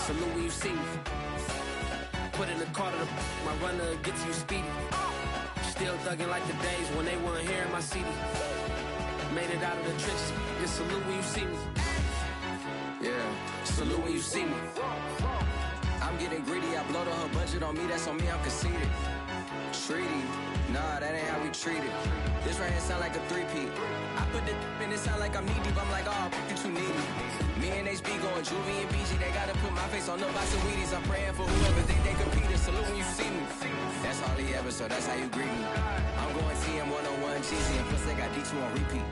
Salute when you see me. Put in the car to my runner gets you speedy. Still thugging like the days when they weren't hearing my CD. Made it out of the trenches. Just salute when you see me. Yeah, salute when you see me. I'm getting greedy. I blow the whole budget on me. That's on me. I'm conceited. Treaty. Nah, that ain't how we treat it. This right here sound like a three-peat. I put the in it sound like I'm knee-deep. I'm like, oh, you too needy. Me and HB going Juvie and BG. They gotta put my face on no box of Wheaties. I'm praying for whoever think they compete. Salute when you see me. That's all he ever, so that's how you greet me. I'm going TM 101 cheesy, and plus they got D2 on repeat.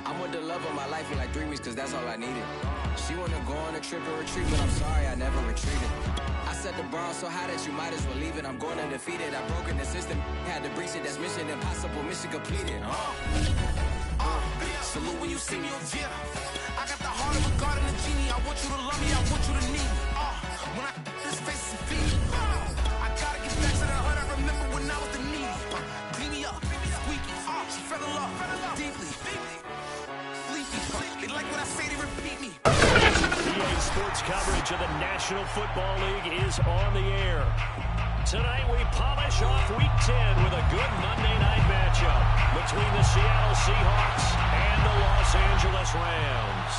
I'm with the love of my life in like 3 weeks, cause that's all I needed. She wanna go on a trip and retreat, but I'm sorry, I never retreated. I set the bar so high that you might as well leave it. I'm going undefeated. I've broken the system, had to breach it. That's mission impossible, mission completed. Salute when you see me. Yeah, I got the heart of a god and a genie. I want you to love me, I want you to need me. When I this face is feed. I gotta get back to the hood. I remember when I was the needy. Clean me up, squeaky. She fell in love deeply. Sleepy. They like what I say, they repeat me. EA Sports coverage of the National Football League is on the air. Tonight we polish off Week 10 with a good Monday night matchup between the Seattle Seahawks and the Los Angeles Rams.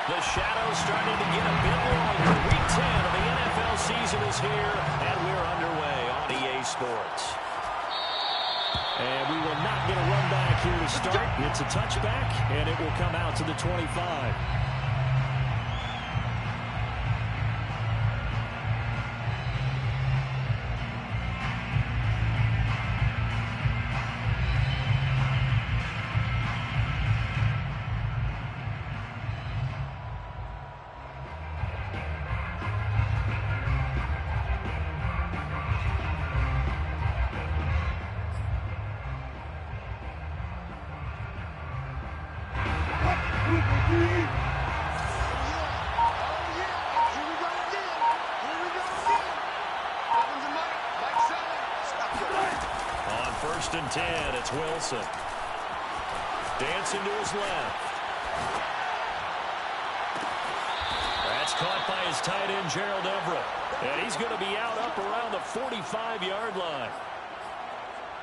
The shadow's starting to get a bit longer. Week 10 of the NFL season is here, and we're underway on EA Sports. And we will not get a run back here to start. It's a touchback, and it will come out to the 25. First and 10, it's Wilson. Dancing to his left. That's caught by his tight end, Gerald Everett. And he's going to be out up around the 45-yard line.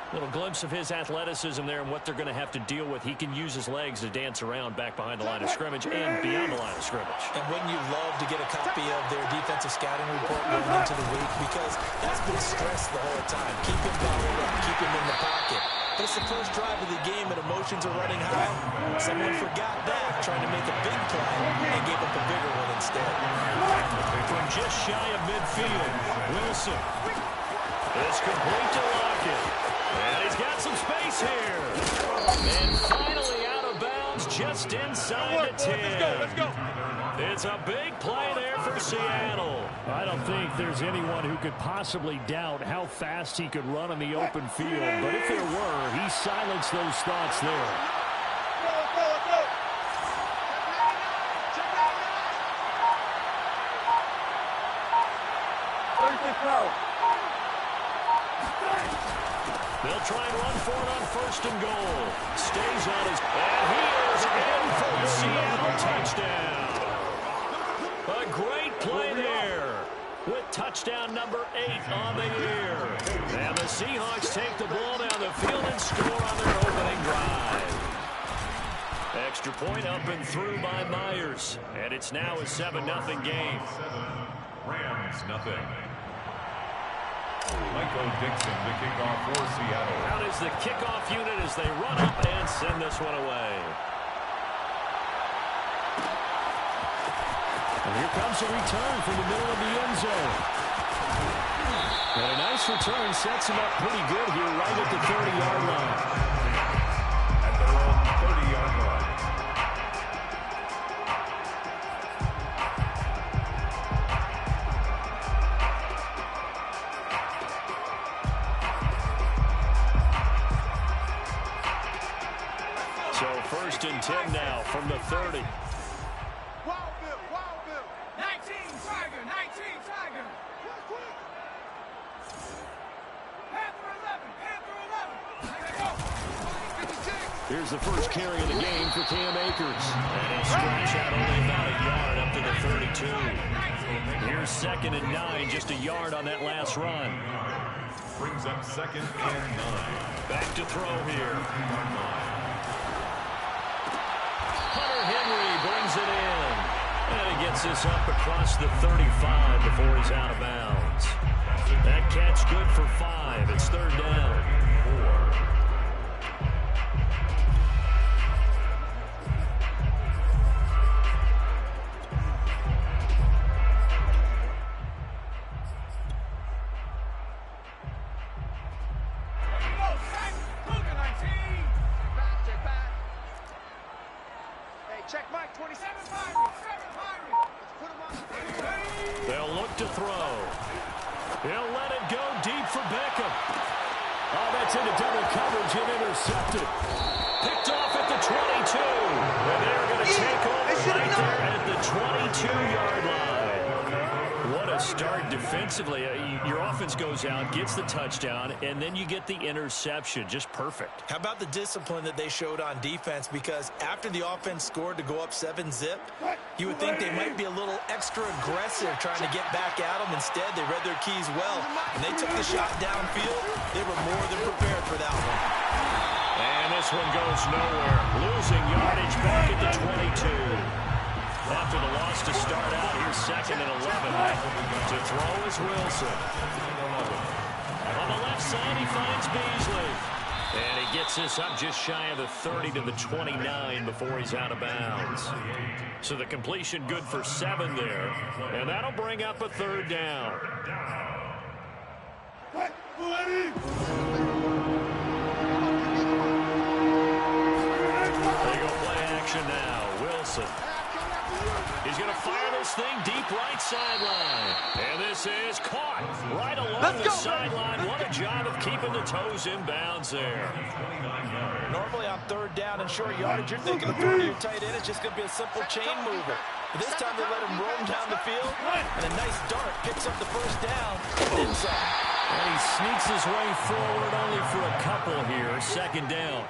Little glimpse of his athleticism there and what they're going to have to deal with. He can use his legs to dance around back behind the line of scrimmage and beyond the line of scrimmage. And wouldn't you love to get a copy of their defensive scouting report going into the week? Because that's been stressed the whole time. Keep him bottled up. Keep him in the pocket. But it's the first drive of the game and emotions are running high. Someone forgot that, trying to make a big play and gave up a bigger one instead. From just shy of midfield, Wilson is complete to Lockett. And he's got some space here. And finally out of bounds just inside the 10. Let's go. It's a big play there for Seattle. I don't think there's anyone who could possibly doubt how fast he could run in the open field. But if there were, he silenced those thoughts there. They'll try and run for it on first and goal. Stays on his... And he is in for a Seattle touchdown. A great play there with touchdown number 8 on the year. And the Seahawks take the ball down the field and score on their opening drive. Extra point up and through by Myers. And it's now a 7-0 game. Rams, nothing. Michael Dixon, the kickoff for Seattle. Out is the kickoff unit as they run up and send this one away. And here comes a return from the middle of the end zone. And a nice return sets him up pretty good here right at the 30-yard line. At their own 30-yard line. So first and 10 now from the 30. Wild Bill, Wild Bill. 19 Tiger, 19 Tiger. Here's the first carry of the game for Cam Akers. And he'll stretch out only about a yard up to the 32. Here's 2nd and 9, just a yard on that last run. Brings up 2nd and 9. Back to throw here. Hunter Henry brings it in. And he gets this up across the 35 before he's out of bounds. That catch good for 5. It's 3rd down. 4. Check Mike, 27. They'll look to throw. He'll let it go deep for Beckham. Oh, that's into double coverage and intercepted. Picked off at the 22. And they're going to take over right there at the 22-yard line. What a start defensively. Your offense goes out, gets the touchdown, and then you get the interception. Just perfect. How about the discipline that they showed on defense? Because after the offense scored to go up 7-zip, you would think they might be a little extra aggressive trying to get back at them. Instead, they read their keys well, and they took the shot downfield. They were more than prepared for that one. And this one goes nowhere. Losing yardage back at the 22. After the loss to start out, here's 2nd and 11. To throw is Wilson. On the left side, he finds Beasley. And he gets this up just shy of the 30 to the 29 before he's out of bounds. So the completion good for 7 there. And that'll bring up a 3rd down. They go play action now. Wilson. He's going to fire this thing deep right sideline. And this is caught right along the sideline. What a job of keeping the toes in bounds there. Normally on 3rd down and short yardage, you're thinking of throwing to your tight end. It's just going to be a simple chain mover. But this time they let him roam down the field. And a nice dart picks up the 1st down. And And he sneaks his way forward only for a couple here. 2nd down.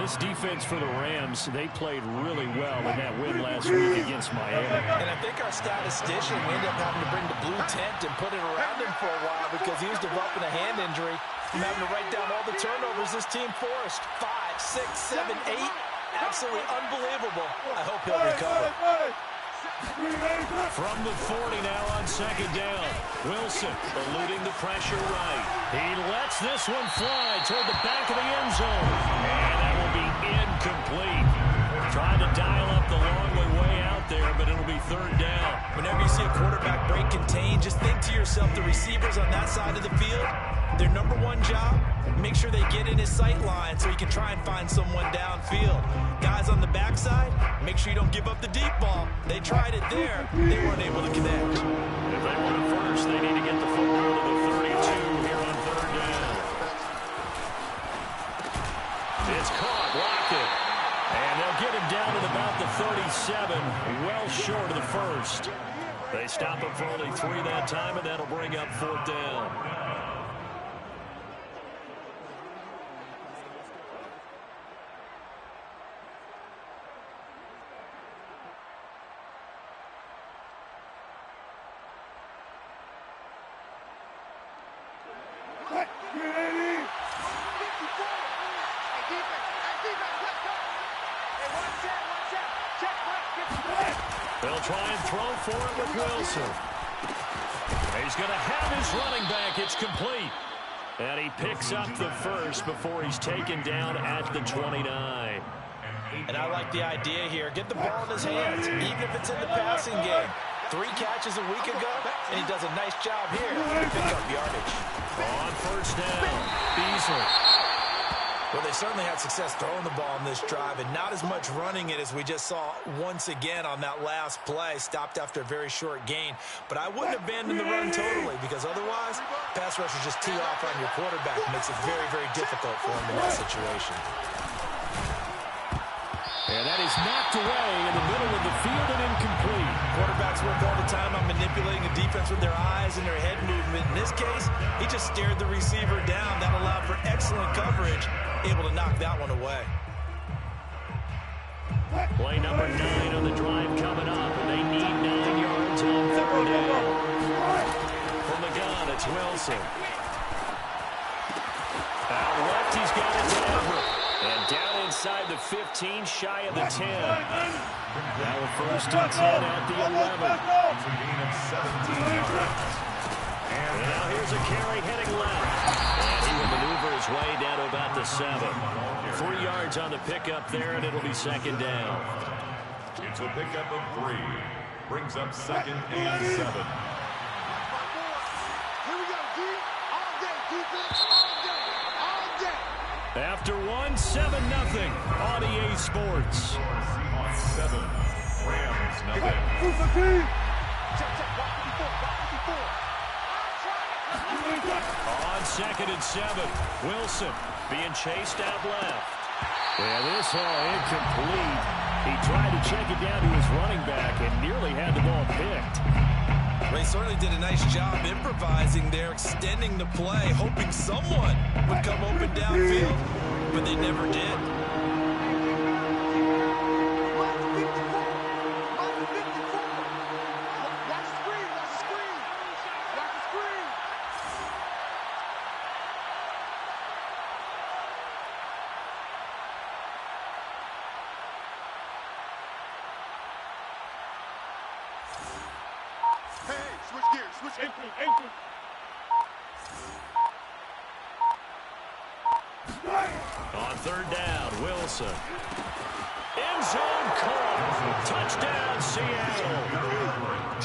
This defense for the Rams, they played really well in that win last week against Miami. And I think our statistician, we ended up having to bring the blue tent and put it around him for a while because he was developing a hand injury and having to write down all the turnovers this team forced. 5, 6, 7, 8. Absolutely unbelievable. I hope he'll recover. From the 40 now on 2nd down. Wilson eluding the pressure right. He lets this one fly toward the back of the end zone. And that will be incomplete. Trying to dial up the long way out there, but it'll be 3rd down. Whenever you see a quarterback break contain, just think to yourself, the receivers on that side of the field, their number one job, make sure they get in his sight line so he can try and find someone downfield. Guys on the backside, make sure you don't give up the deep ball. They tried it there. They weren't able to connect. If they want it first, they need to get the football to the 32 here on 3rd down. It's caught, blocked it. And they'll get him down at about the 37, well short of the 1st. They stop him for only 3 that time, and that'll bring up 4th down. They'll try and throw for it with Wilson. He's going to have his running back. It's complete. And he picks up the 1st before he's taken down at the 29. And I like the idea here. Get the ball in his hands, even if it's in the passing game. 3 catches a week ago, and he does a nice job here to pick up yardage. On 1st down, Beasley. Well, they certainly had success throwing the ball in this drive and not as much running it as we just saw once again on that last play. Stopped after a very short gain. But I wouldn't abandon the run totally because otherwise, pass rushers just tee off on your quarterback. It makes it very, very difficult for him in that situation. And that is knocked away in the middle of the field and incomplete. Quarterbacks work all the time on manipulating the defense with their eyes and their head movement. In this case, he just stared the receiver down. That allowed for excellent coverage. able to knock that one away. Play number 9 on the drive coming up, and they need 9 yards on 3rd down. From the gun, it's Wilson. Out left, he's got it to Everett. And down inside the 15, shy of the 10. Now a 1st and 10 at the 11. And now here's a carry heading left. And he will maneuver his way down to about the 7. 3 yards on the pickup there, and it'll be 2nd down. It's a pickup of 3. Brings up 2nd and 7. Here we go, D. All day, defense, all day, all day. After 1, 7-0 on EA Sports. 7. Rams, nothing. Check, walk 54. On 2nd and 7, Wilson being chased out left. Yeah, this incomplete. He tried to check it down to his running back and nearly had the ball picked. Ray certainly did a nice job improvising there, extending the play, hoping someone would come open downfield, but they never did. Switch gears, switch ankle. On 3rd down, Wilson. End zone caught. Touchdown, Seattle.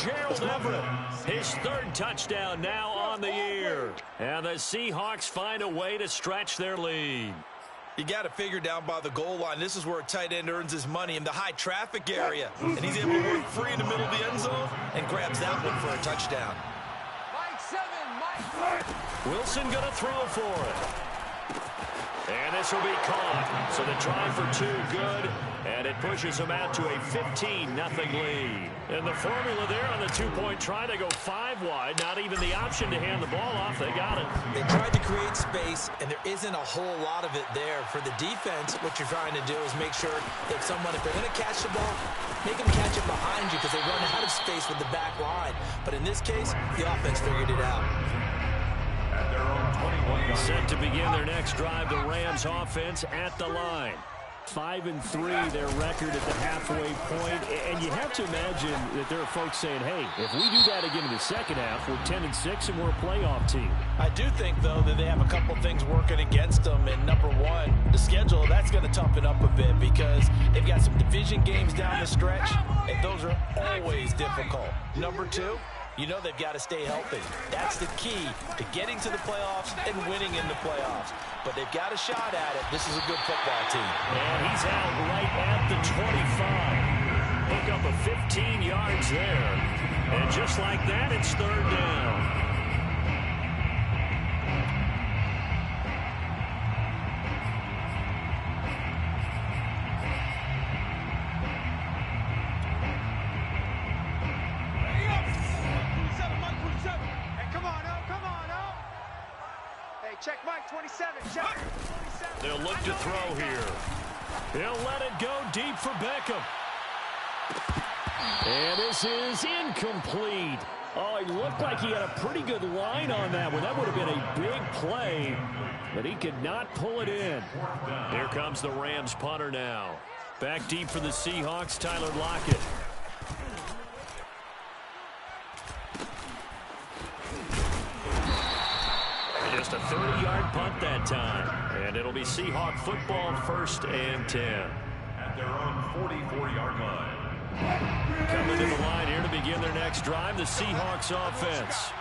Gerald Everett, his 3rd touchdown now on the year. And the Seahawks find a way to stretch their lead. You got to figure down by the goal line. This is where a tight end earns his money, in the high traffic area. And he's able to work free in the middle of the end zone and grabs that one for a touchdown. Mike 7, Mike. Wilson going to throw for it. And this will be caught. So the try for 2 good, and it pushes them out to a 15-0 lead. And the formula there on the 2-point try, they go 5 wide. Not even the option to hand the ball off. They got it. They tried to create space, and there isn't a whole lot of it there. For the defense, what you're trying to do is make sure that someone, if they're going to catch the ball, make them catch it behind you because they run out of space with the back line. But in this case, the offense figured it out. At their own 21. Set to begin their next drive, the Rams offense at the line. 5-3, their record at the halfway point. And you have to imagine that there are folks saying, hey, if we do that again in the second half, we're 10-6 and we're a playoff team. I do think, though, that they have a couple things working against them. And number 1, the schedule, that's going to toughen up a bit because they've got some division games down the stretch, and those are always difficult. Number 2, you know they've got to stay healthy. That's the key to getting to the playoffs and winning in the playoffs. But they've got a shot at it. This is a good football team. And he's out right at the 25. Hook up a 15 yards there. And just like that, it's 3rd down. Check Mike 27. Check 27. They'll look to throw here. He'll let it go deep for Beckham. And this is incomplete. Oh, he looked like he had a pretty good line on that one. That would have been a big play, but he could not pull it in. Here comes the Rams punter now. Back deep for the Seahawks, Tyler Lockett. Just a 30-yard punt that time. And it'll be Seahawk football, 1st and 10. At their own 44-yard line. Coming to the line here to begin their next drive, the Seahawks offense.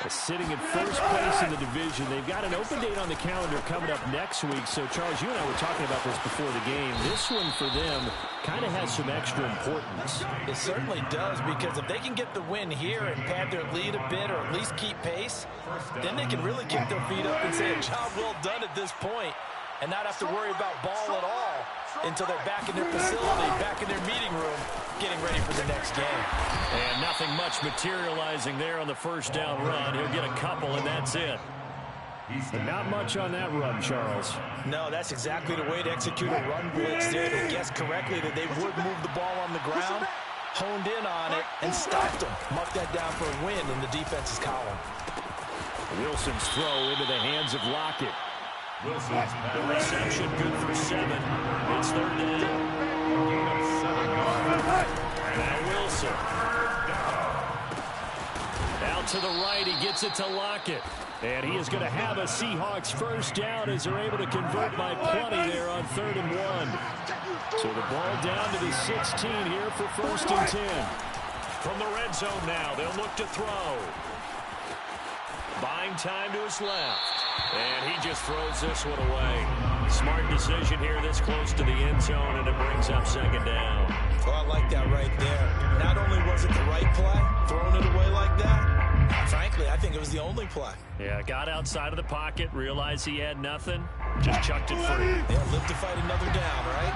Sitting in first place in the division. They've got an open date on the calendar coming up next week. So, Charles, you and I were talking about this before the game. This one for them kind of has some extra importance. It certainly does, because if they can get the win here and pad their lead a bit or at least keep pace, then they can really kick their feet up and say a job well done at this point and not have to worry about ball at all until they're back in their facility, back in their meeting room, getting ready for the next game. And nothing much materializing there on the 1st down run. He'll get a couple, and that's it. But not much on that run, Charles. No, that's exactly the way to execute a run blitz there. They guessed correctly that they would move the ball on the ground, honed in on it, and stopped them. Marked that down for a win in the defense's column. Wilson's throw into the hands of Lockett. Wilson's The reception good for 7. It's third down. Now Wilson. Out to the right, he gets it to Lockett. And he is going to have a Seahawks first down as they're able to convert by plenty there on 3rd and 1. So the ball down to the 16 here for 1st and 10. From the red zone now, they'll look to throw. Buying time to his left. And he just throws this one away. Smart decision here this close to the end zone, and it brings up 2nd down. Well, I like that right there. Not only was it the right play, throwing it away like that, frankly, I think it was the only play. Yeah, got outside of the pocket, realized he had nothing, just chucked it free. Yeah, live to fight another down, right?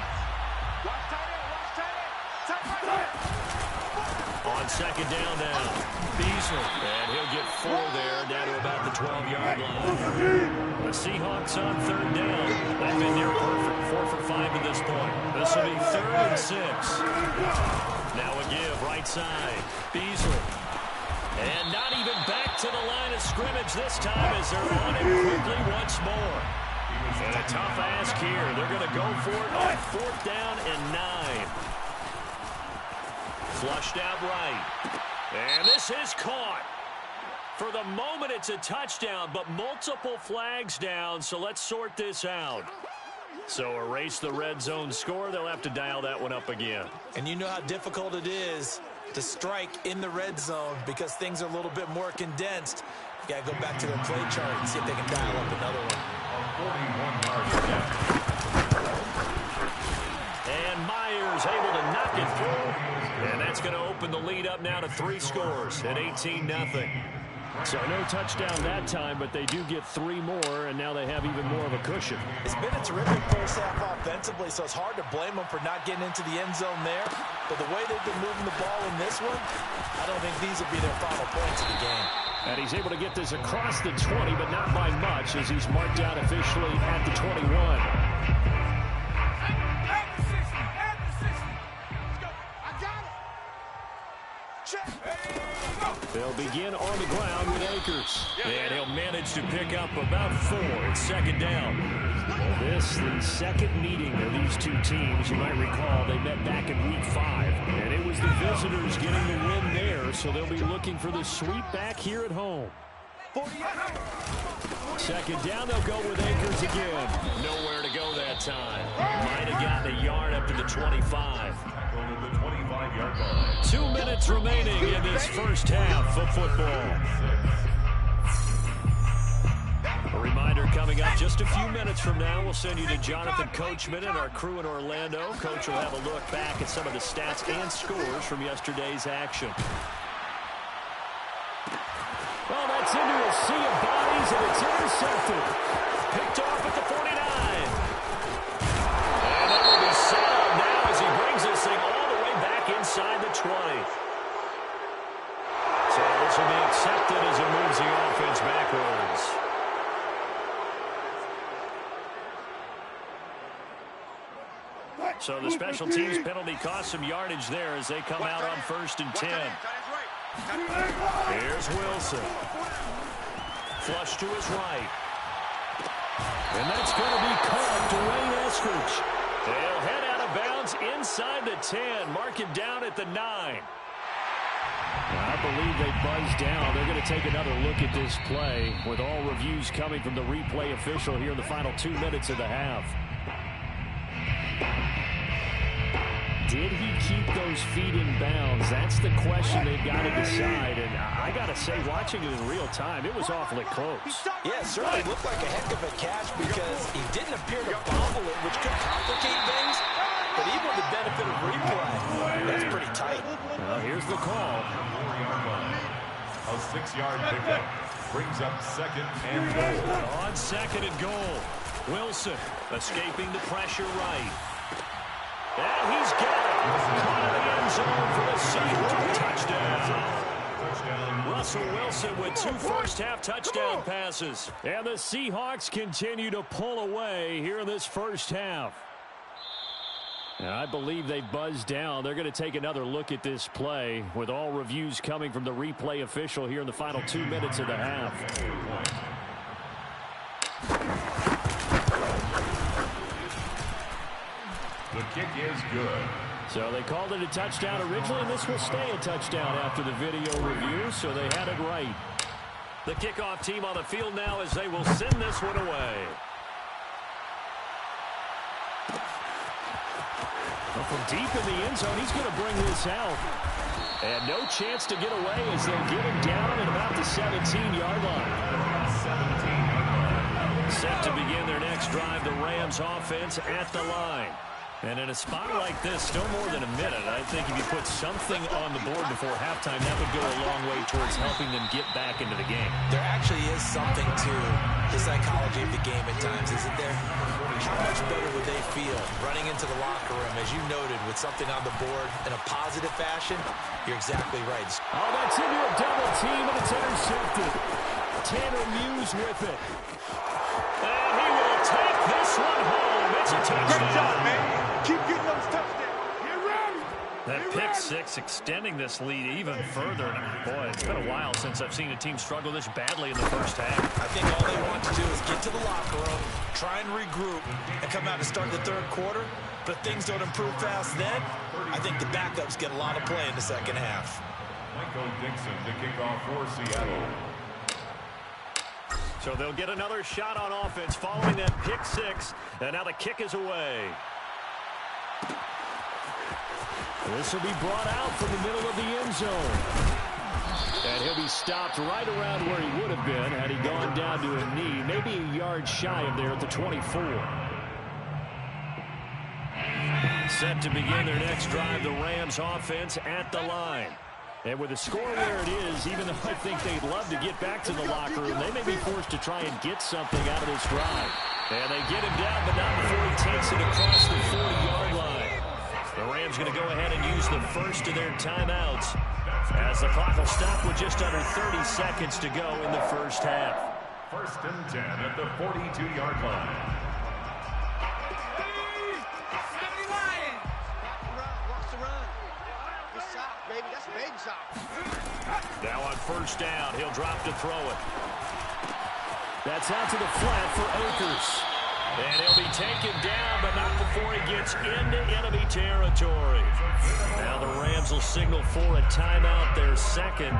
On 2nd down now, Beasley, and he'll get 4 there, down to about the 12-yard line. The Seahawks on 3rd down. They've been near perfect, 4 for 5 at this point. This will be 3rd and 6. Now a give, right side, Beasley. And not even back to the line of scrimmage this time as they're on it quickly once more. And a tough ask here. They're going to go for it on 4th down and 9. Flushed out right. And this is caught. For the moment, it's a touchdown, but multiple flags down, so let's sort this out. So erase the red zone score. They'll have to dial that one up again. And you know how difficult it is to strike in the red zone because things are a little bit more condensed. You got to go back to their play chart and see if they can dial up another one. And Myers able to knock it through. And that's going to open the lead up now to 3 scores at 18-0. So no touchdown that time, but they do get 3 more, and now they have even more of a cushion. It's been a terrific first half offensively, so it's hard to blame them for not getting into the end zone there. But the way they've been moving the ball in this one, I don't think these will be their final points of the game. And he's able to get this across the 20, but not by much, as he's marked out officially at the 21. They'll begin on the ground with Akers. And he'll manage to pick up about 4. It's 2nd down. This, the second meeting of these two teams. You might recall they met back in Week 5. And it was the visitors getting the win there, so they'll be looking for the sweep back here at home. 2nd down, they'll go with Akers again. Nowhere to go that time. Might have gotten a yard up to the 25. 2 minutes remaining in this first half of football. A reminder coming up just a few minutes from now. We'll send you to Jonathan Coachman and our crew in Orlando. Coach will have a look back at some of the stats and scores from yesterday's action. Well, that's into a sea of bodies, and it's intercepted. Picked off at the 49. And that will be sound now as he brings this thing all the way back inside the 20. So this will be accepted as it moves the offense backwards. So the special teams penalty cost some yardage there as they come out on 1st and 10. Here's Wilson. Flush to his right. And that's going to be caught. Dwayne Eskridge. They'll head out of bounds inside the 10. Mark him down at the 9. I believe they buzzed down. They're going to take another look at this play with all reviews coming from the replay official here in the final 2 minutes of the half. Did he keep those feet in bounds? That's the question they've got to decide. And I got to say, watching it in real time, it was awfully close. Yeah, it certainly looked like a heck of a catch because he didn't appear to bobble it, which could complicate things. But even with the benefit of replay, that's pretty tight. Well, here's the call. A 6-yard pickup brings up 2nd and goal. On 2nd and goal, Wilson escaping the pressure right. And he's got it. Caught in the end zone for the Seahawks touchdown. Russell Wilson with 2 first-half touchdown passes. And the Seahawks continue to pull away here in this first half. And I believe they buzzed down. They're going to take another look at this play with all reviews coming from the replay official here in the final 2 minutes of the half. The kick is good. So they called it a touchdown originally, and this will stay a touchdown after the video review, so they had it right. The kickoff team on the field now as they will send this one away. Well, from deep in the end zone, he's going to bring this out. And no chance to get away as they'll get him down at about the 17-yard line. 17-yard line. Set to begin their next drive, the Rams offense at the line. And in a spot like this, no more than a minute, I think if you put something on the board before halftime, that would go a long way towards helping them get back into the game. There actually is something to the psychology of the game at times, isn't there? How much better would they feel running into the locker room, as you noted, with something on the board in a positive fashion? You're exactly right. Oh, that's into a double team, and it's intercepted. Tanner Muse with it. And he will take this one home. It's a touchdown. Great job, man. Keep getting those touchdowns. Get ready. That pick six extending this lead even further. Boy, it's been a while since I've seen a team struggle this badly in the first half. I think all they want to do is get to the locker room, try and regroup, and come out to start the third quarter. But if things don't improve fast then, I think the backups get a lot of play in the second half. Michael Dixon to kick off for Seattle. So they'll get another shot on offense following that pick six. And now the kick is away. This will be brought out from the middle of the end zone. And he'll be stopped right around where he would have been had he gone down to a knee, maybe a yard shy of there at the 24. Set to begin their next drive, the Rams offense at the line. And with the score where it is, even though I think they'd love to get back to the locker room, they may be forced to try and get something out of this drive. And they get him down, but not before he takes it across the 40-yard line. The Rams going to go ahead and use the first of their timeouts as the clock will stop with just under 30 seconds to go in the first half. 1st and 10 at the 42-yard line. Now on first down, he'll drop to throw it. That's out to the flat for Akers. And he'll be taken down, but not before he gets into enemy territory. Now the Rams will signal for a timeout, their second,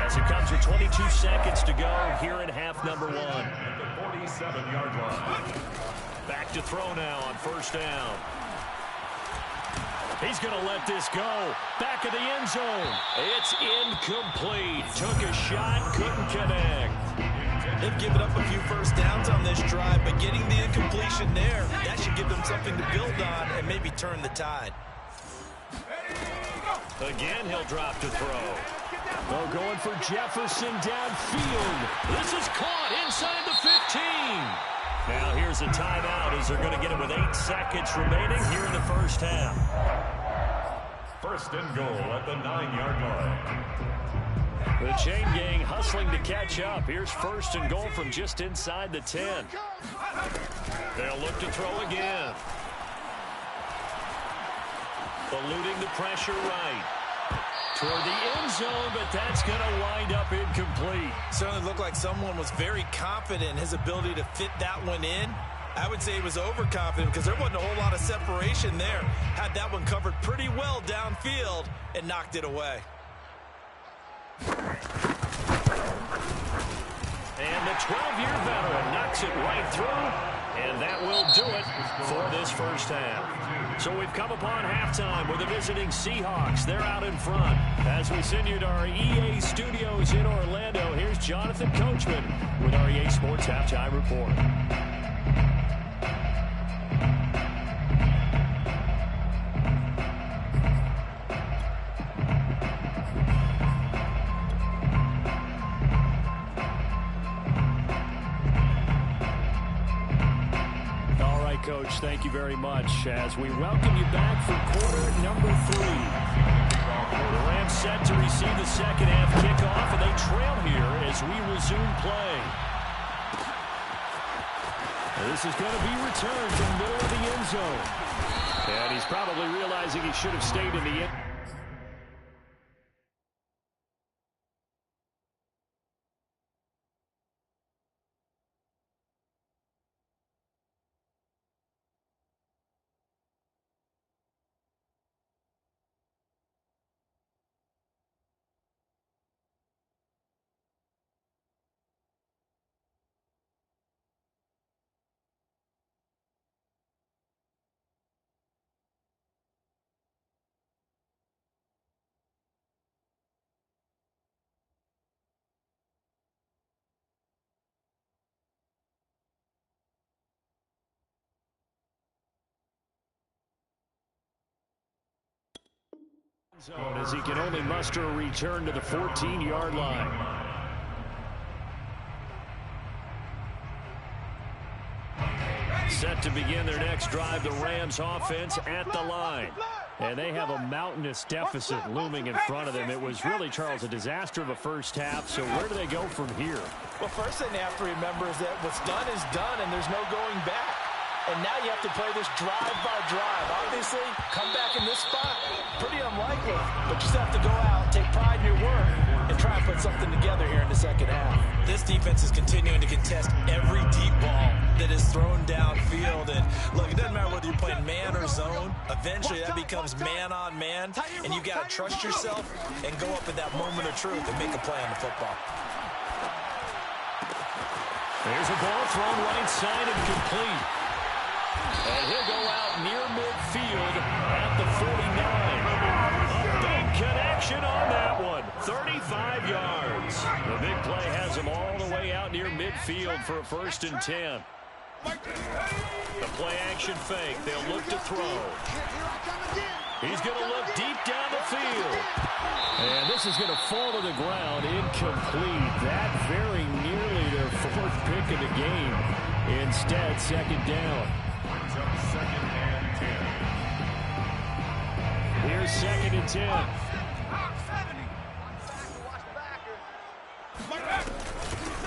as it comes with 22 seconds to go here in half number one. At the 47-yard line. Back to throw now on first down. He's going to let this go. Back of the end zone. It's incomplete. Took a shot, couldn't connect. They've given up a few first downs on this drive, but getting the incompletion there, that should give them something to build on and maybe turn the tide. Again, he'll drop to throw. Oh, going for Jefferson downfield. This is caught inside the 15. Now here's a timeout as they're going to get it with 8 seconds remaining here in the first half. 1st and goal at the 9-yard line. The chain gang hustling to catch up. Here's 1st and goal from just inside the 10. They'll look to throw again. Eluding the pressure right. Toward the end zone, but that's going to wind up incomplete. Certainly looked like someone was very confident in his ability to fit that one in. I would say he was overconfident because there wasn't a whole lot of separation there. Had that one covered pretty well downfield and knocked it away. And the 12-year veteran knocks it right through. And that will do it for this first half. So we've come upon halftime with the visiting Seahawks. They're out in front. As we send you to our EA studios in Orlando, here's Jonathan Coachman with our EA Sports Halftime Report. Coach, thank you very much as we welcome you back for quarter number 3. The Rams set to to receive the second half kickoff, and they trail here as we resume play. This is going to be returned from the middle of the end zone. And he's probably realizing he should have stayed in the end. Zone as he can only muster a return to the 14-yard line. Set to begin their next drive, the Rams offense at the line. And they have a mountainous deficit looming in front of them. It was really, Charles, a disaster of a first half. So where do they go from here? Well, first thing they have to remember is that what's done is done, and there's no going back. And now you have to play this drive by drive. Obviously, come back in this spot, pretty unlikely. But you just have to go out, take pride in your work, and try and put something together here in the second half. This defense is continuing to contest every deep ball that is thrown downfield. And look, it doesn't matter whether you're playing man or zone. Eventually, that becomes man on man. And you got to trust yourself and go up at that moment of truth and make a play on the football. There's a ball thrown right side and complete. And he'll go out near midfield at the 49. A big connection on that one. 35 yards. The big play has him all the way out near midfield for a 1st and 10. The play action fake. They'll look to throw. He's going to look deep down the field. And this is going to fall to the ground. Incomplete. That very nearly their 4th pick of the game. Instead, 2nd down. Second and 10. Here's 2nd and 10.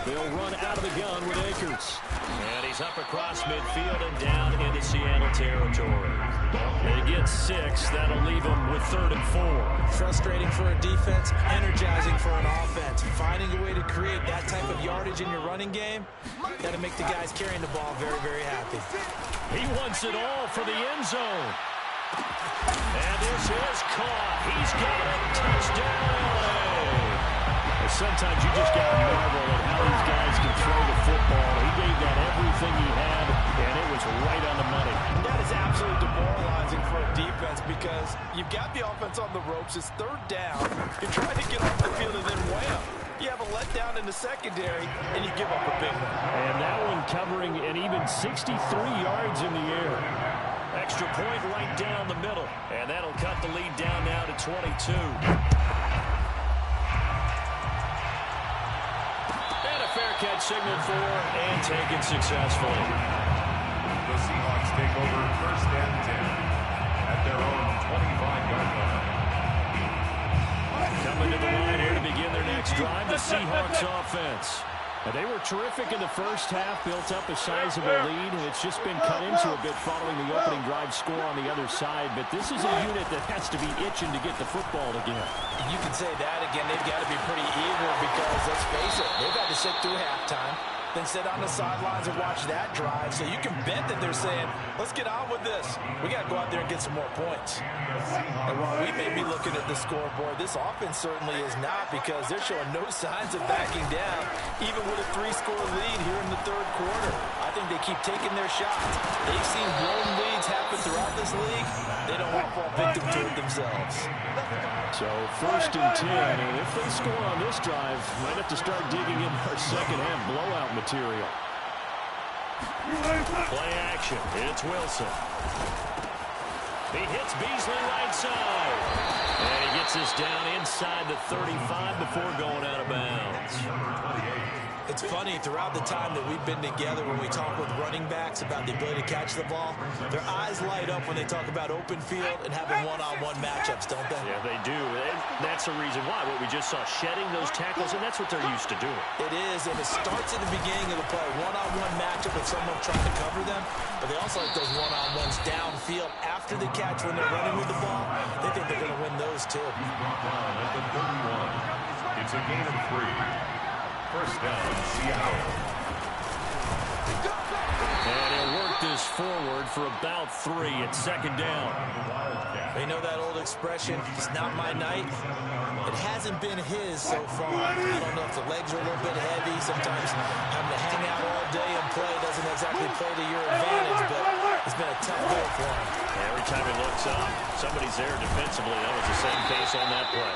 They'll run out of the gun with Akers. And he's up across midfield and down into Seattle territory. They get 6. That'll leave them with 3rd and 4. Frustrating for a defense, energizing for an offense. Finding a way to create that type of yardage in your running game, that'll make the guys carrying the ball very, very happy. He wants it all for the end zone. And this is caught. He's got a touchdown. Sometimes you just got to marvel at how these guys can throw the football. He gave that everything he had, and it was right on the money. That is absolutely demoralizing for a defense because you've got the offense on the ropes. It's 3rd down. You're trying to get off the field and then wham. You have a letdown in the secondary, and you give up a big one. And that one covering an even 63 yards in the air. Extra point right down the middle. And that'll cut the lead down now to 22. And a fair catch signaled for and taken successfully. The Seahawks take over 1st and 10 at their own 25-yard line. Coming to the line here to begin their next drive, the Seahawks offense. They were terrific in the first half, built up a sizable lead, and it's just been cut into a bit following the opening drive score on the other side. But this is a unit that has to be itching to get the football again. You can say that again. They've got to be pretty eager because, let's face it, they've had to sit through halftime, then sit on the sidelines and watch that drive. So you can bet that they're saying, let's get on with this. We got to go out there and get some more points. And while we may be looking at the scoreboard, this offense certainly is not because they're showing no signs of backing down, even with a 3-score lead here in the 3rd quarter. I think they keep taking their shots. They've seen blown leads happen throughout this league. They don't want to fall victim to it themselves. So 1st and 10, and if they score on this drive, might have to start digging in our second half blowout material. Play action. It's Wilson. He hits Beasley right side. And he gets us down inside the 35 before going out of bounds. It's funny, throughout the time that we've been together when we talk with running backs about the ability to catch the ball, their eyes light up when they talk about open field and having one-on-one matchups, don't they? Yeah, they do. That's the reason why. What we just saw, shedding those tackles, and that's what they're used to doing. It is, and it starts at the beginning of the play. One-on-one matchup with someone trying to cover them, but they also like those one-on-ones downfield after the catch when they're running with the ball. They think they're going to win those, too. At the 31. It's a gain of 3. First down, Seattle. And he'll work this forward for about 3 at second down. They know that old expression, it's not my night. It hasn't been his so far. I don't know if the legs are a little bit heavy. Sometimes having to hang out all day and play doesn't exactly play to your advantage, but it's been a tough goal for him. Every time he looks up, somebody's there defensively. That was the same case on that play.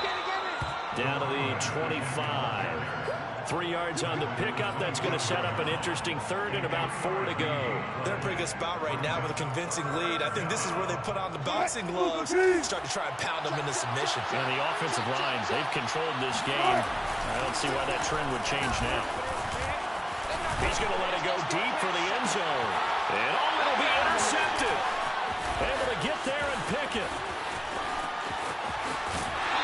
Down to the 25. 3 yards on the pickup. That's going to set up an interesting third and about 4 to go. They're in a pretty good spot right now with a convincing lead. I think this is where they put on the boxing gloves, start to try and pound them into submission. And the offensive lines, they've controlled this game. I don't see why that trend would change now. He's going to let it go deep for the end zone. And it'll be intercepted. Able to get there and pick it.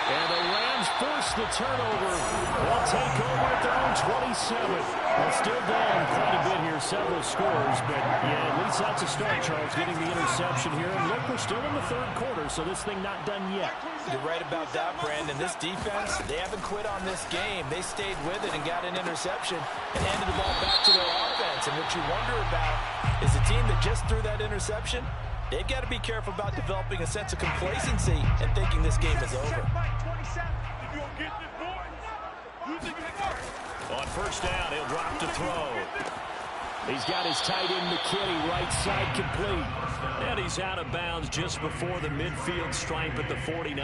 And the Rams force the turnover. They'll take over at their own 27. Well, still down quite a bit here, several scores. But, yeah, at least that's a start, Charles, getting the interception here. And look, we're still in the third quarter, so this thing not done yet. You're right about that, Brandon. This defense, they haven't quit on this game. They stayed with it and got an interception and handed the ball back to their offense. And what you wonder about is the team that just threw that interception, they've got to be careful about developing a sense of complacency and thinking this game is over. On first down, he'll drop to throw. He's got his tight end, McKinney, right side complete. And he's out of bounds just before the midfield stripe at the 49.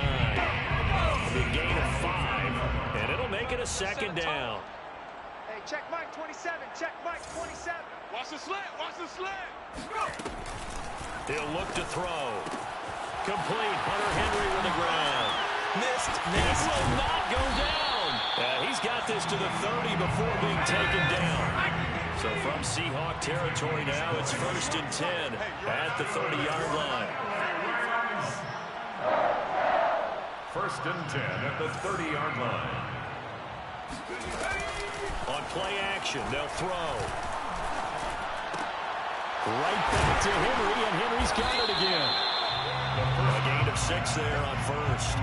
The gain of 5, and it'll make it a second down. Hey, check Mike 27. Check Mike 27. Watch the slant. Watch the slant. He'll look to throw. Complete. Hunter Henry with the ground. Missed. This will not go down. He's got this to the 30 before being taken down. So from Seahawk territory now, it's 1st and 10 at the 30-yard line. 1st and 10 at the 30-yard line. On play action, they'll throw. Right back to Henry, and Henry's got it again. A gain of 6 there on first.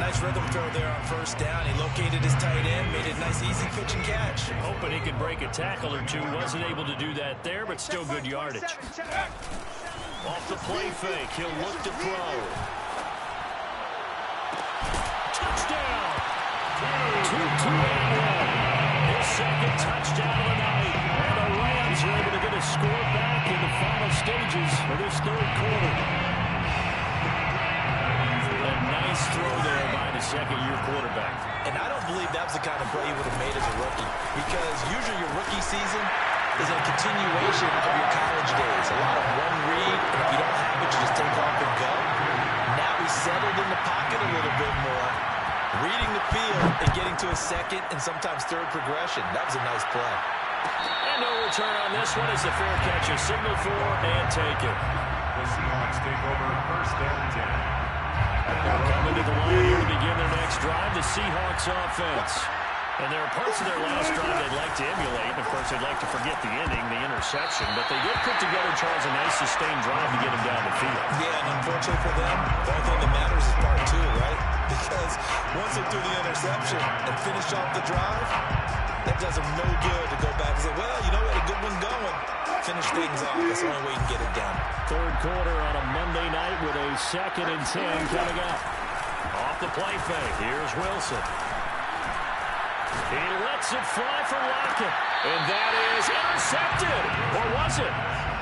Nice rhythm throw there on first down. He located his tight end, made it a nice, easy pitch and catch. Hoping he could break a tackle or two. Wasn't able to do that there, but still good yardage. Off the play fake, he'll look to throw. Touchdown! 2-2-1. His second touchdown of the night. And the Rams are able to get a score back in the final stages of this third quarter. Nice throw there by the second-year quarterback. And I don't believe that was the kind of play he would have made as a rookie, because usually your rookie season is a continuation of your college days. A lot of one read, and if you don't have it, you just take off and go. Now he's settled in the pocket a little bit more, reading the field and getting to a second and sometimes third progression. That was a nice play. And no return on this one as the fair catch is signaled for and taken. The Seahawks take over 1st and 10. Coming to the line here to begin their next drive, the Seahawks offense. And there are parts of their last drive they'd like to emulate. Of course, they'd like to forget the ending, the interception. But they did put together, Charles, a nice sustained drive to get him down the field. Yeah, and unfortunately for them, the only thing that matters is part 2, right? Because once they threw the interception and finished off the drive, that does them no good to go back and say, well, you know what, a good one going. Finish things off. That's the only way you can get it done. Third quarter on a Monday night with a 2nd and 10 coming up. Off the play fake, here's Wilson. He lets it fly for Lockett. And that is intercepted. Or was it?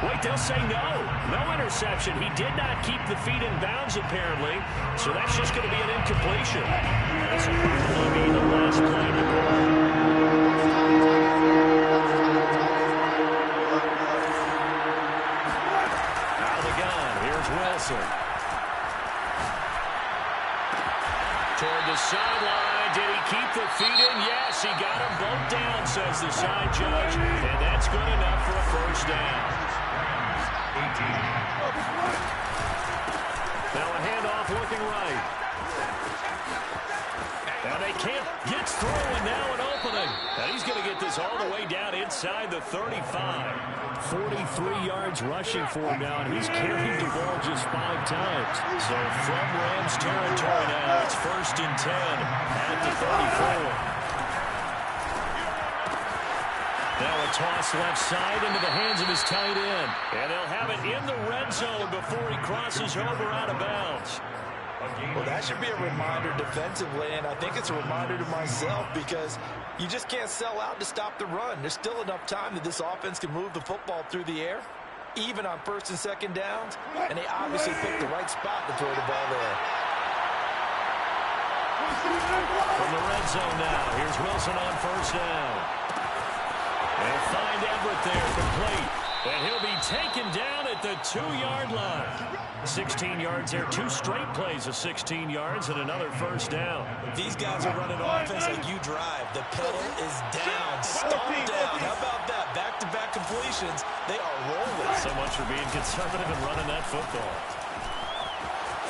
Wait, they'll say no. No interception. He did not keep the feet in bounds, apparently. So that's just going to be an incompletion. This will probably be the last play of the quarter. Wilson. Toward the sideline. Did he keep the feet in? Yes, he got them both down, says the side judge. And that's good enough for a first down. Now a handoff looking right. Camp gets through, and now an opening. And he's going to get this all the way down inside the 35. 43 yards rushing for him now, and he's carried the ball just 5 times. So from Rams territory now, it's 1st and 10 at the 34. Now a toss left side into the hands of his tight end. And they'll have it in the red zone before he crosses over out of bounds. Well, that should be a reminder defensively, and I think it's a reminder to myself because you just can't sell out to stop the run. There's still enough time that this offense can move the football through the air, even on 1st and 2nd downs, and they obviously picked the right spot to throw the ball there. From the red zone now, here's Wilson on 1st down. They'll find Everett there, complete. And he'll be taken down at the 2-yard line. 16 yards there, 2 straight plays of 16 yards and another 1st down. These guys are running offense like you drive. The pedal is down, stomp down. How about that? Back-to-back completions. They are rolling. So much for being conservative and running that football.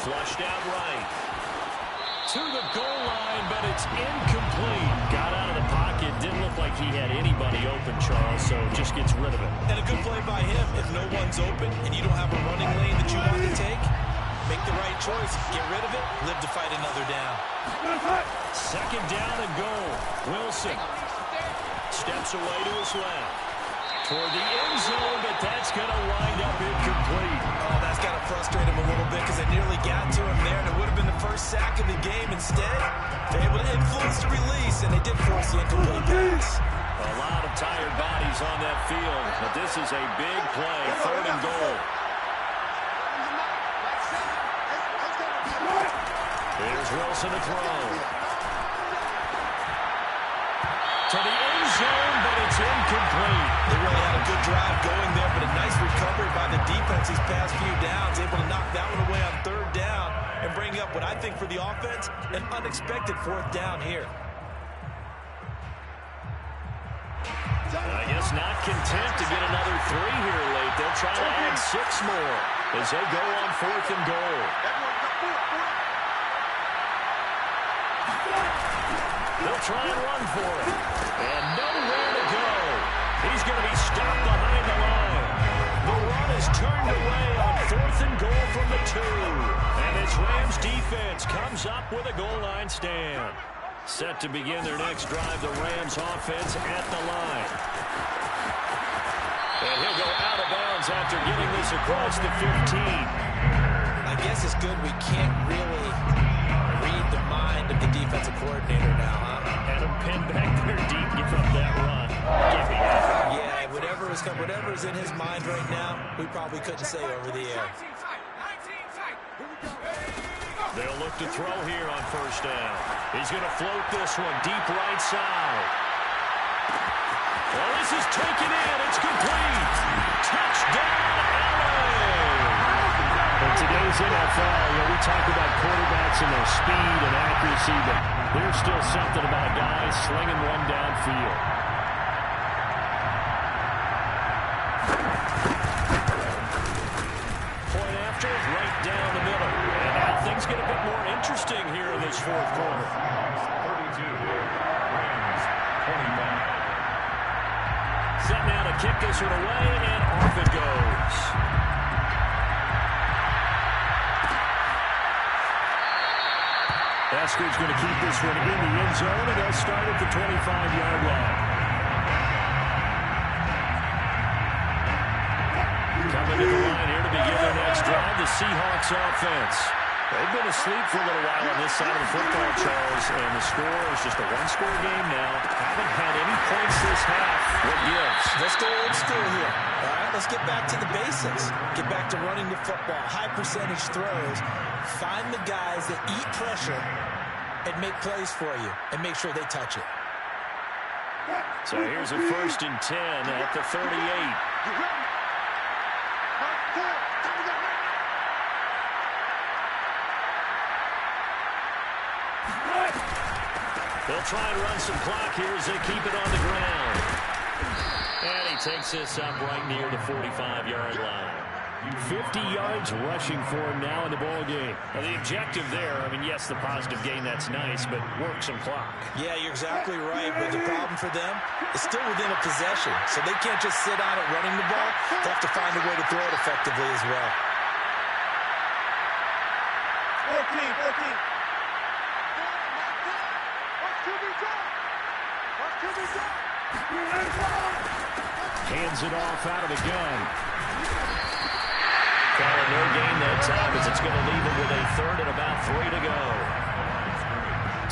Flushed out right. To the goal line, but it's incomplete. Got out of the pocket. Didn't look like he had anybody open, Charles, so just gets rid of it. And a good play by him. If no one's open and you don't have a running lane that you want to take, make the right choice. Get rid of it. Live to fight another down. 2nd down and goal. Wilson steps away to his left. Toward the end zone, but that's going to wind up incomplete. Oh, that's got to frustrate him a little bit because they nearly got to him there, and it would have been the 1st sack of the game. Instead, they're able to influence the release, and they did force the incomplete pass. A lot of tired bodies on that field, but this is a big play, 3rd and goal. Here's Wilson to throw. To the end zone, but it's incomplete. They really had a good drive going there, but a nice recovery by the defense these past few downs, able to knock that one away on 3rd down and bring up what I think for the offense, an unexpected 4th down here. I guess not content to get another 3 here late. They'll try to add 6 more as they go on 4th and goal. They'll try and run for it. And nowhere to go. He's going to be stopped behind the line. The run is turned away on 4th and goal from the 2. And this Rams defense comes up with a goal line stand. Set to begin their next drive, the Rams offense at the line. And he'll go out of bounds after getting this across the 15. I guess it's good we can't really read the mind of the defensive coordinator now, huh? Had him pinned back there deep, give up that run. Can't be happy. Yeah, whatever is in his mind right now, we probably couldn't say over the air. They'll look to throw here on 1st down. He's going to float this one deep right side. Well, this is taken in. It's complete. Touchdown, LA! In today's NFL, we talk about quarterbacks and their speed and accuracy, but there's still something about a guy slinging one downfield. Point after, right down the middle. And now things get a bit more interesting here in this 4th quarter. 32, Rams, 25. Set now to kick this one away, and off it goes. Eskridge going to keep this one in the end zone, and they'll start at the 25-yard line. Coming to the line here to begin their next drive, the Seahawks offense. They've been asleep for a little while on this side of the football, Charles, and the score is just a 1-score game now. Haven't had any points this half. What gives? Let's go old school here. All right, let's get back to the basics. Get back to running the football, high percentage throws. Find the guys that eat pressure and make plays for you and make sure they touch it. So here's a 1st and 10 at the 38. They'll try and run some clock here as they keep it on the ground. And he takes this up right near the 45-yard line. 50 yards rushing for him now in the ball game. Well, the objective there, I mean, yes, the positive gain, that's nice, but work some clock. Yeah, you're exactly right, but the problem for them is still within a possession, so they can't just sit on it running the ball. They have to find a way to throw it effectively as well. 14. Hands it off out of the gun. Calling no gain that time as it's going to leave him with a third and about 3 to go.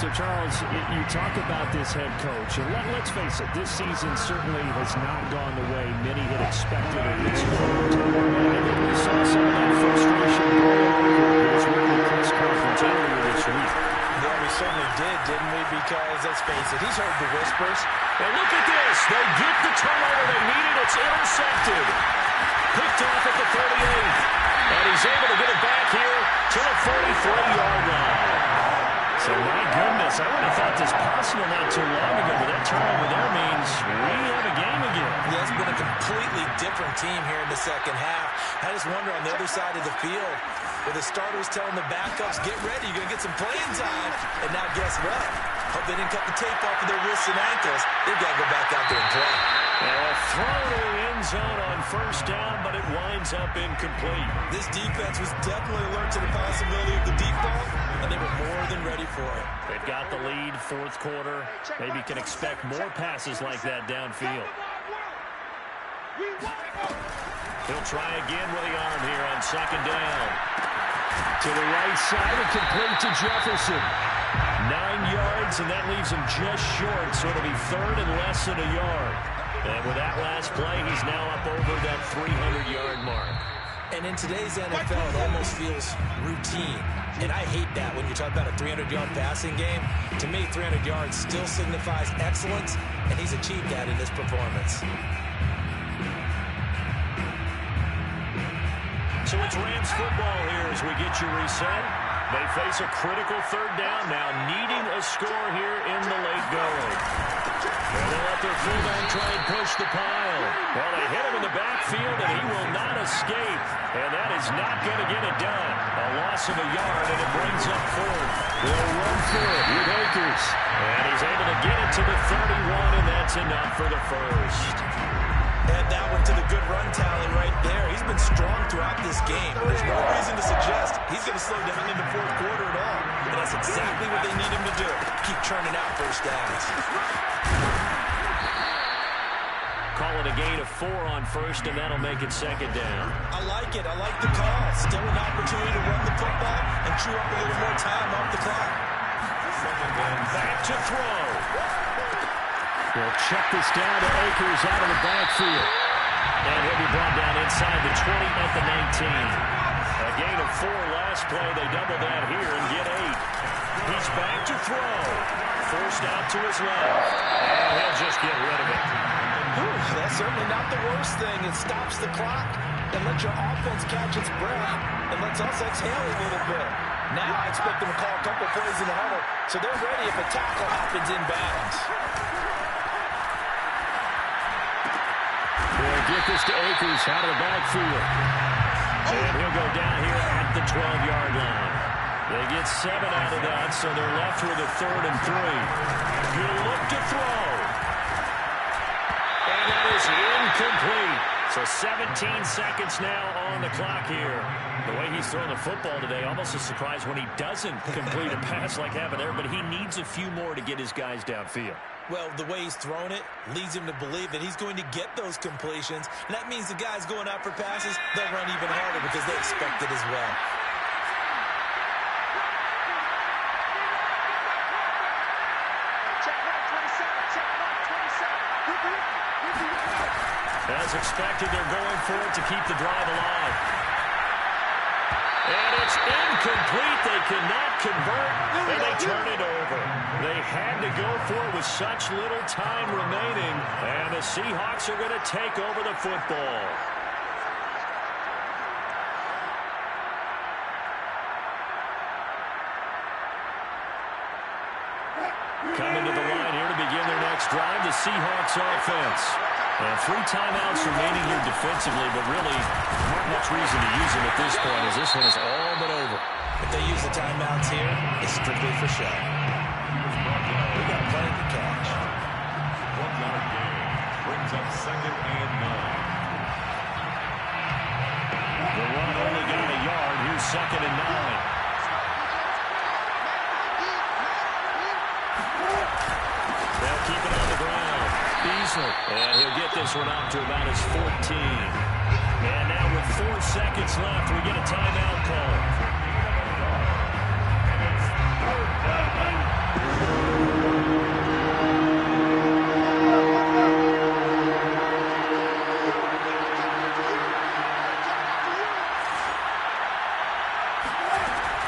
So, Charles, you talk about this head coach, and let's face it, this season certainly has not gone the way many had expected or at least hoped. And I think we saw some of that frustration grow over his weekly press conference earlier this week. Yeah, we certainly did, didn't we? Because, let's face it, he's heard the whispers. And look at this. They get the turnover they needed. It's intercepted. Picked off at the 38. And he's able to get it back here to the 43-yard line. So, my goodness, I would have thought this possible not too long ago, but that turnover there means we have a game again. Yeah, it's been a completely different team here in the second half. I just wonder on the other side of the field, where the starters telling the backups, get ready, you're going to get some playing time. And now guess what? Hope they didn't cut the tape off of their wrists and ankles. They've got to go back out there and play. Throw to the end zone on first down, but it winds up incomplete. This defense was definitely alert to the possibility of the deep ball, and they were more than ready for it. They've got the lead, fourth quarter. Maybe can expect more passes like that downfield. He'll try again with the arm here on second down. To the right side and complete to Jefferson. 9 yards, and that leaves him just short, so it'll be third and less than a yard. And with that last play, he's now up over that 300-yard mark. And in today's NFL, it almost feels routine. And I hate that when you talk about a 300-yard passing game. To me, 300 yards still signifies excellence, and he's achieved that in this performance. So it's Rams football here as we get you reset. They face a critical third down now, needing a score here in the late going. And they let their fullback try and push the pile. Well, they hit him in the backfield, and he will not escape. And that is not going to get it done. A loss of a yard, and it brings up fourth. They'll run for it with Akers. And he's able to get it to the 31, and that's enough for the first. And that one to the good run tally right there. He's been strong throughout this game. There's no reason to suggest he's going to slow down in the fourth quarter at all. And that's exactly what they need him to do. Keep churning out first downs. Call it a gain of 4 on first, and that'll make it second down. I like it. I like the call. Still an opportunity to run the football and chew up a little more time off the clock. Back to throw. We'll check this down to Akers out of the backfield. And he'll be brought down inside the 20 at the 19. A gain of 4 last play. They double that here and get 8. He's back to throw. Forced out to his left. And he'll just get rid of it. That's certainly not the worst thing. It stops the clock and lets your offense catch its breath and lets us exhale a little bit. Now I expect them to call a couple plays in the huddle so they're ready if a tackle happens in bounds. They'll get this to Akers out of the backfield. And he'll go down here at the 12-yard line. They get 7 out of that, so they're left with a 3rd and 3. He'll look to throw. And that is incomplete. So 17 seconds now on the clock here. The way he's throwing the football today, almost a surprise when he doesn't complete a pass like happened there, but he needs a few more to get his guys downfield. Well, the way he's thrown it leads him to believe that he's going to get those completions. And that means the guys going out for passes, they'll run even harder because they expect it as well. As expected, they're going for it to keep the drive alive. And it's incomplete. They cannot convert, and they turn it over. They had to go for it with such little time remaining, and the Seahawks are going to take over the football. Coming to the line here to begin their next drive, the Seahawks offense. And 3 timeouts remaining here defensively, but really not much reason to use them at this point as this one is all but over. If they use the timeouts here, it's strictly for show. We got plenty to catch. 1-yard gain brings up 2nd and 9. The run only got a yard. Here's 2nd and 9. They'll keep it on the ground. Beasley. And he'll get this one out to about his 14. And now with 4 seconds left, we get a timeout call.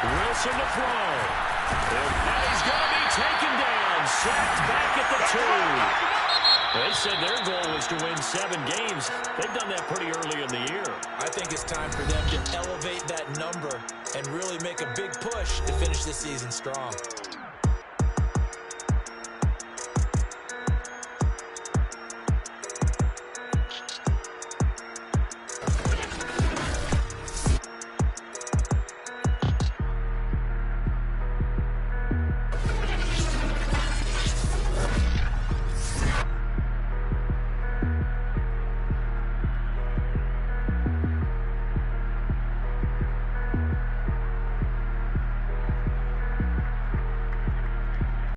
Wilson to throw. And he's going to be taken down. Sacked back at the 2. They said their goal was to win 7 games. They've done that pretty early in the year. I think it's time for them to elevate that number and really make a big push to finish the season strong.